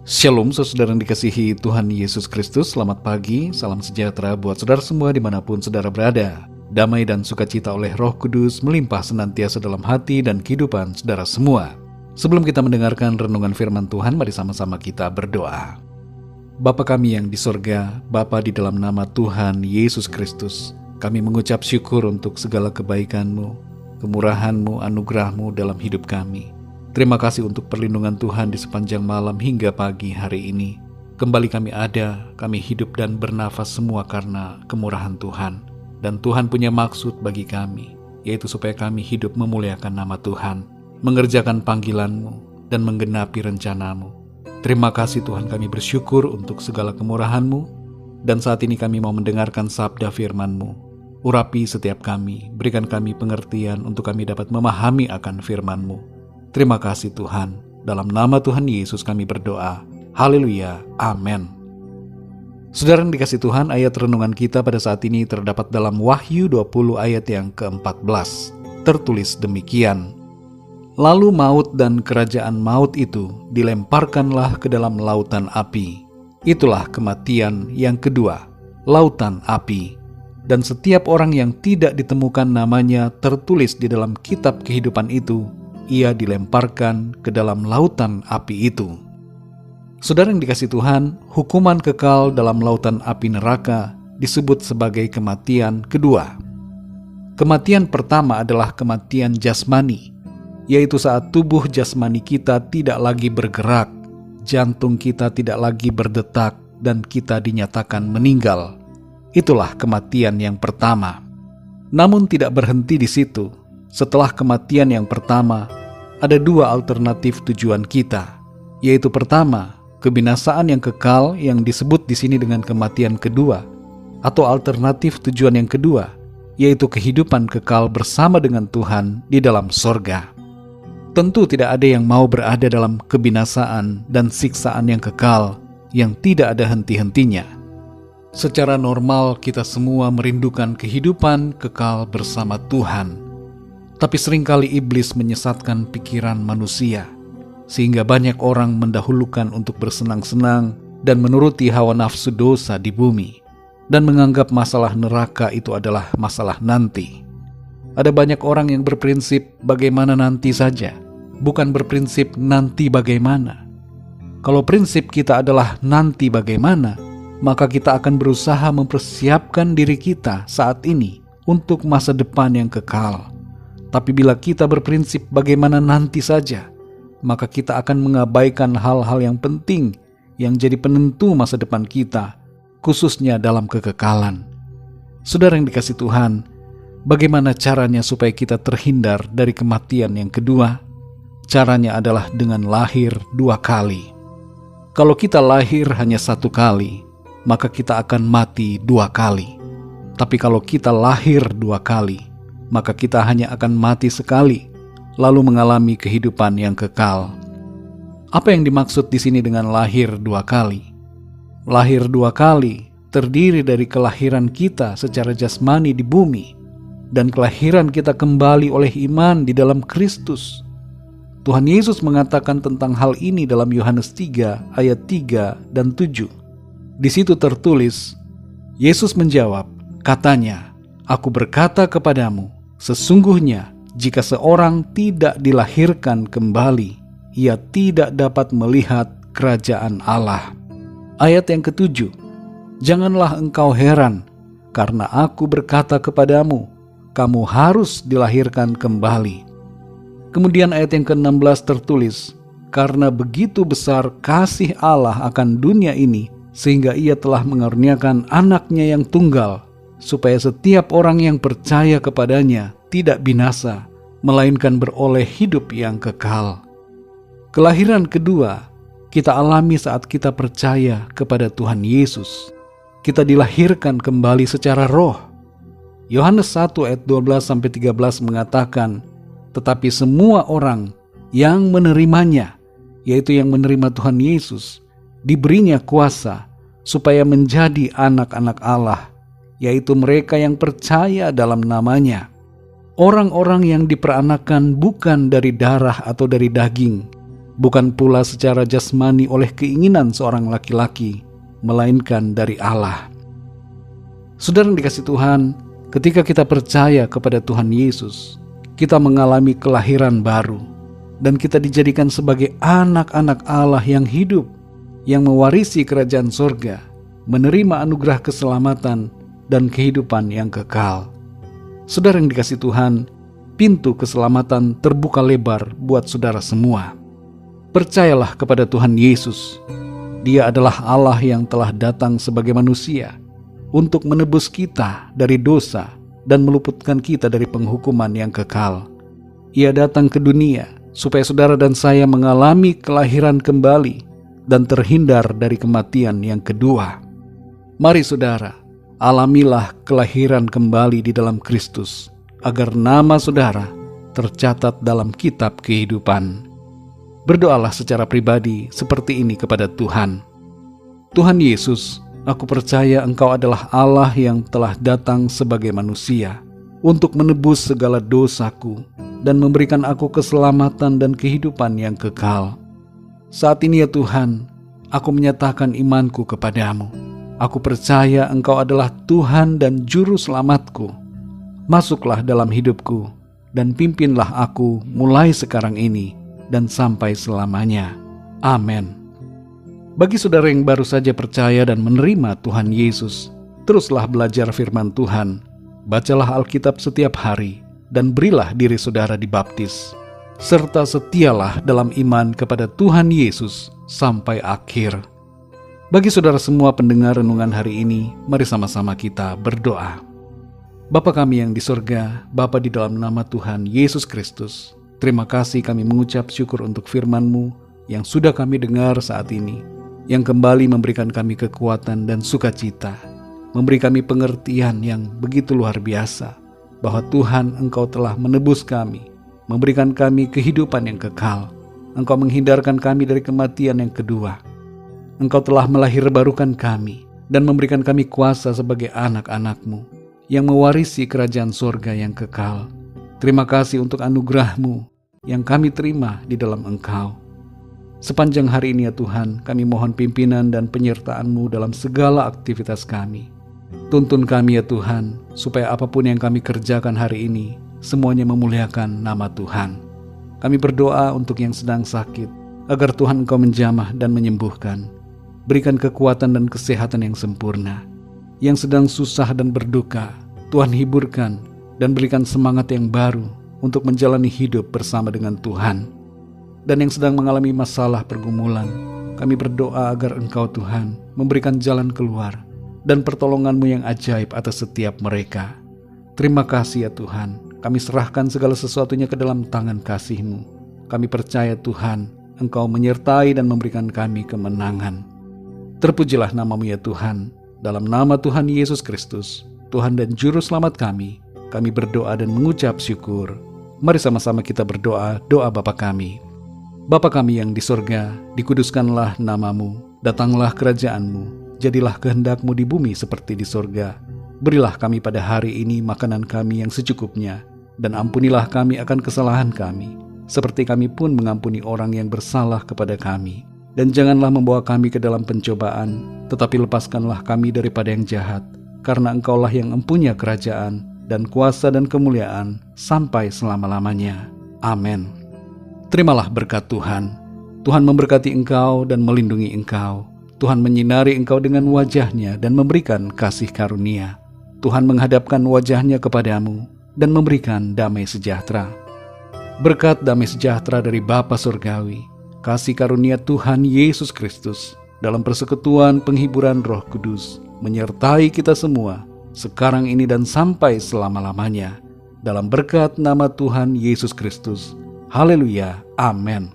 Shalom saudara yang dikasihi Tuhan Yesus Kristus. Selamat pagi, salam sejahtera buat saudara semua dimanapun saudara berada. Damai dan sukacita oleh Roh Kudus melimpah senantiasa dalam hati dan kehidupan saudara semua. Sebelum kita mendengarkan renungan firman Tuhan, mari sama-sama kita berdoa. Bapa kami yang di sorga, Bapa di dalam nama Tuhan Yesus Kristus, kami mengucap syukur untuk segala kebaikan-Mu, kemurahan-Mu, anugerah-Mu dalam hidup kami. Terima kasih untuk perlindungan Tuhan di sepanjang malam hingga pagi hari ini. Kembali kami ada, kami hidup dan bernafas semua karena kemurahan Tuhan. Dan Tuhan punya maksud bagi kami, yaitu supaya kami hidup memuliakan nama Tuhan, mengerjakan panggilan-Mu, dan menggenapi rencana-Mu. Terima kasih Tuhan, kami bersyukur untuk segala kemurahan-Mu, dan saat ini kami mau mendengarkan sabda firman-Mu. Urapi setiap kami, berikan kami pengertian untuk kami dapat memahami akan firman-Mu. Terima kasih Tuhan, dalam nama Tuhan Yesus kami berdoa. Haleluya, amin. Saudara yang dikasih Tuhan, ayat renungan kita pada saat ini terdapat dalam Wahyu 20 ayat yang ke-14. Tertulis demikian. Lalu maut dan kerajaan maut itu dilemparkanlah ke dalam lautan api. Itulah kematian yang kedua, lautan api. Dan setiap orang yang tidak ditemukan namanya tertulis di dalam kitab kehidupan itu, ia dilemparkan ke dalam lautan api itu. Saudara yang dikasih Tuhan, hukuman kekal dalam lautan api neraka disebut sebagai kematian kedua. Kematian pertama adalah kematian jasmani, yaitu saat tubuh jasmani kita tidak lagi bergerak, jantung kita tidak lagi berdetak, dan kita dinyatakan meninggal. Itulah kematian yang pertama. Namun tidak berhenti di situ. Setelah kematian yang pertama, ada dua alternatif tujuan kita, yaitu pertama, kebinasaan yang kekal yang disebut di sini dengan kematian kedua, atau alternatif tujuan yang kedua, yaitu kehidupan kekal bersama dengan Tuhan di dalam sorga. Tentu tidak ada yang mau berada dalam kebinasaan dan siksaan yang kekal yang tidak ada henti-hentinya. Secara normal kita semua merindukan kehidupan kekal bersama Tuhan. Tapi seringkali iblis menyesatkan pikiran manusia, sehingga banyak orang mendahulukan untuk bersenang-senang dan menuruti hawa nafsu dosa di bumi, dan menganggap masalah neraka itu adalah masalah nanti. Ada banyak orang yang berprinsip bagaimana nanti saja, bukan berprinsip nanti bagaimana. Kalau prinsip kita adalah nanti bagaimana, maka kita akan berusaha mempersiapkan diri kita saat ini untuk masa depan yang kekal. Tapi bila kita berprinsip bagaimana nanti saja, maka kita akan mengabaikan hal-hal yang penting yang jadi penentu masa depan kita, khususnya dalam kekekalan. Saudara yang dikasih Tuhan, bagaimana caranya supaya kita terhindar dari kematian yang kedua? Caranya adalah dengan lahir dua kali. Kalau kita lahir hanya satu kali, maka kita akan mati dua kali. Tapi kalau kita lahir dua kali, maka kita hanya akan mati sekali, lalu mengalami kehidupan yang kekal. Apa yang dimaksud di sini dengan lahir dua kali? Lahir dua kali terdiri dari kelahiran kita secara jasmani di bumi, dan kelahiran kita kembali oleh iman di dalam Kristus. Tuhan Yesus mengatakan tentang hal ini dalam Yohanes 3 ayat 3 dan 7. Di situ tertulis, Yesus menjawab, katanya, "Aku berkata kepadamu, sesungguhnya jika seorang tidak dilahirkan kembali, ia tidak dapat melihat kerajaan Allah." Ayat yang ketujuh, "Janganlah engkau heran, karena aku berkata kepadamu, kamu harus dilahirkan kembali." Kemudian ayat yang ke-16 tertulis, "Karena begitu besar kasih Allah akan dunia ini, sehingga ia telah mengaruniakan anaknya yang tunggal, supaya setiap orang yang percaya kepadanya tidak binasa, melainkan beroleh hidup yang kekal." Kelahiran kedua kita alami saat kita percaya kepada Tuhan Yesus. Kita dilahirkan kembali secara roh. Yohanes 1 ayat 12-13 mengatakan, "Tetapi semua orang yang menerimanya," yaitu yang menerima Tuhan Yesus, "diberinya kuasa supaya menjadi anak-anak Allah, yaitu mereka yang percaya dalam namanya." Orang-orang yang diperanakan bukan dari darah atau dari daging, bukan pula secara jasmani oleh keinginan seorang laki-laki, melainkan dari Allah. Saudara yang dikasihi Tuhan, ketika kita percaya kepada Tuhan Yesus, kita mengalami kelahiran baru, dan kita dijadikan sebagai anak-anak Allah yang hidup, yang mewarisi kerajaan sorga, menerima anugerah keselamatan dan kehidupan yang kekal. Saudara yang dikasihi Tuhan, pintu keselamatan terbuka lebar buat saudara semua. Percayalah kepada Tuhan Yesus. Dia adalah Allah yang telah datang sebagai manusia untuk menebus kita dari dosa dan meluputkan kita dari penghukuman yang kekal. Ia datang ke dunia supaya saudara dan saya mengalami kelahiran kembali dan terhindar dari kematian yang kedua. Mari saudara, alamilah kelahiran kembali di dalam Kristus, agar nama saudara tercatat dalam kitab kehidupan. Berdoalah secara pribadi seperti ini kepada Tuhan. Tuhan Yesus, aku percaya Engkau adalah Allah yang telah datang sebagai manusia untuk menebus segala dosaku dan memberikan aku keselamatan dan kehidupan yang kekal. Saat ini ya Tuhan, aku menyatakan imanku kepadamu. Aku percaya Engkau adalah Tuhan dan Juru Selamatku. Masuklah dalam hidupku dan pimpinlah aku mulai sekarang ini dan sampai selamanya. Amin. Bagi saudara yang baru saja percaya dan menerima Tuhan Yesus, teruslah belajar firman Tuhan. Bacalah Alkitab setiap hari dan berilah diri saudara dibaptis. Serta setialah dalam iman kepada Tuhan Yesus sampai akhir. Bagi saudara semua pendengar renungan hari ini, mari sama-sama kita berdoa. Bapa kami yang di sorga, Bapa di dalam nama Tuhan Yesus Kristus, terima kasih kami mengucap syukur untuk firman-Mu yang sudah kami dengar saat ini, yang kembali memberikan kami kekuatan dan sukacita, memberi kami pengertian yang begitu luar biasa, bahwa Tuhan Engkau telah menebus kami, memberikan kami kehidupan yang kekal. Engkau menghindarkan kami dari kematian yang kedua. Engkau telah melahirbarukan kami dan memberikan kami kuasa sebagai anak-anak-Mu yang mewarisi kerajaan sorga yang kekal. Terima kasih untuk anugerah-Mu yang kami terima di dalam Engkau. Sepanjang hari ini ya Tuhan, kami mohon pimpinan dan penyertaan-Mu dalam segala aktivitas kami. Tuntun kami ya Tuhan, supaya apapun yang kami kerjakan hari ini, semuanya memuliakan nama Tuhan. Kami berdoa untuk yang sedang sakit, agar Tuhan Engkau menjamah dan menyembuhkan. Berikan kekuatan dan kesehatan yang sempurna. Yang sedang susah dan berduka, Tuhan hiburkan dan berikan semangat yang baru untuk menjalani hidup bersama dengan Tuhan. Dan yang sedang mengalami masalah pergumulan, kami berdoa agar Engkau Tuhan memberikan jalan keluar dan pertolongan-Mu yang ajaib atas setiap mereka. Terima kasih ya Tuhan, kami serahkan segala sesuatunya ke dalam tangan kasih-Mu. Kami percaya Tuhan, Engkau menyertai dan memberikan kami kemenangan. Terpujilah nama-Mu ya Tuhan. Dalam nama Tuhan Yesus Kristus, Tuhan dan Juru Selamat kami berdoa dan mengucap syukur. Mari sama-sama kita berdoa, doa Bapa kami. Bapa kami yang di sorga, dikuduskanlah nama-Mu, datanglah kerajaan-Mu, jadilah kehendak-Mu di bumi seperti di sorga. Berilah kami pada hari ini makanan kami yang secukupnya, dan ampunilah kami akan kesalahan kami, seperti kami pun mengampuni orang yang bersalah kepada kami. Dan janganlah membawa kami ke dalam pencobaan, tetapi lepaskanlah kami daripada yang jahat, karena Engkaulah yang empunya kerajaan, dan kuasa dan kemuliaan, sampai selama-lamanya. Amin. Terimalah berkat Tuhan. Tuhan memberkati engkau dan melindungi engkau. Tuhan menyinari engkau dengan wajah-Nya dan memberikan kasih karunia. Tuhan menghadapkan wajah-Nya kepadamu dan memberikan damai sejahtera. Berkat damai sejahtera dari Bapa Surgawi, kasih karunia Tuhan Yesus Kristus, dalam persekutuan penghiburan Roh Kudus, menyertai kita semua, sekarang ini dan sampai selama-lamanya, dalam berkat nama Tuhan Yesus Kristus. Haleluya, amin.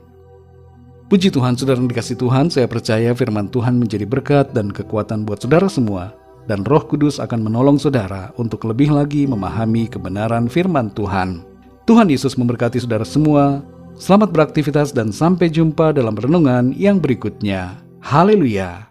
Puji Tuhan, saudara yang dikasihi Tuhan, saya percaya firman Tuhan menjadi berkat dan kekuatan buat saudara semua, dan Roh Kudus akan menolong saudara untuk lebih lagi memahami kebenaran firman Tuhan. Tuhan Yesus memberkati saudara semua. Selamat beraktivitas dan sampai jumpa dalam renungan yang berikutnya. Haleluya.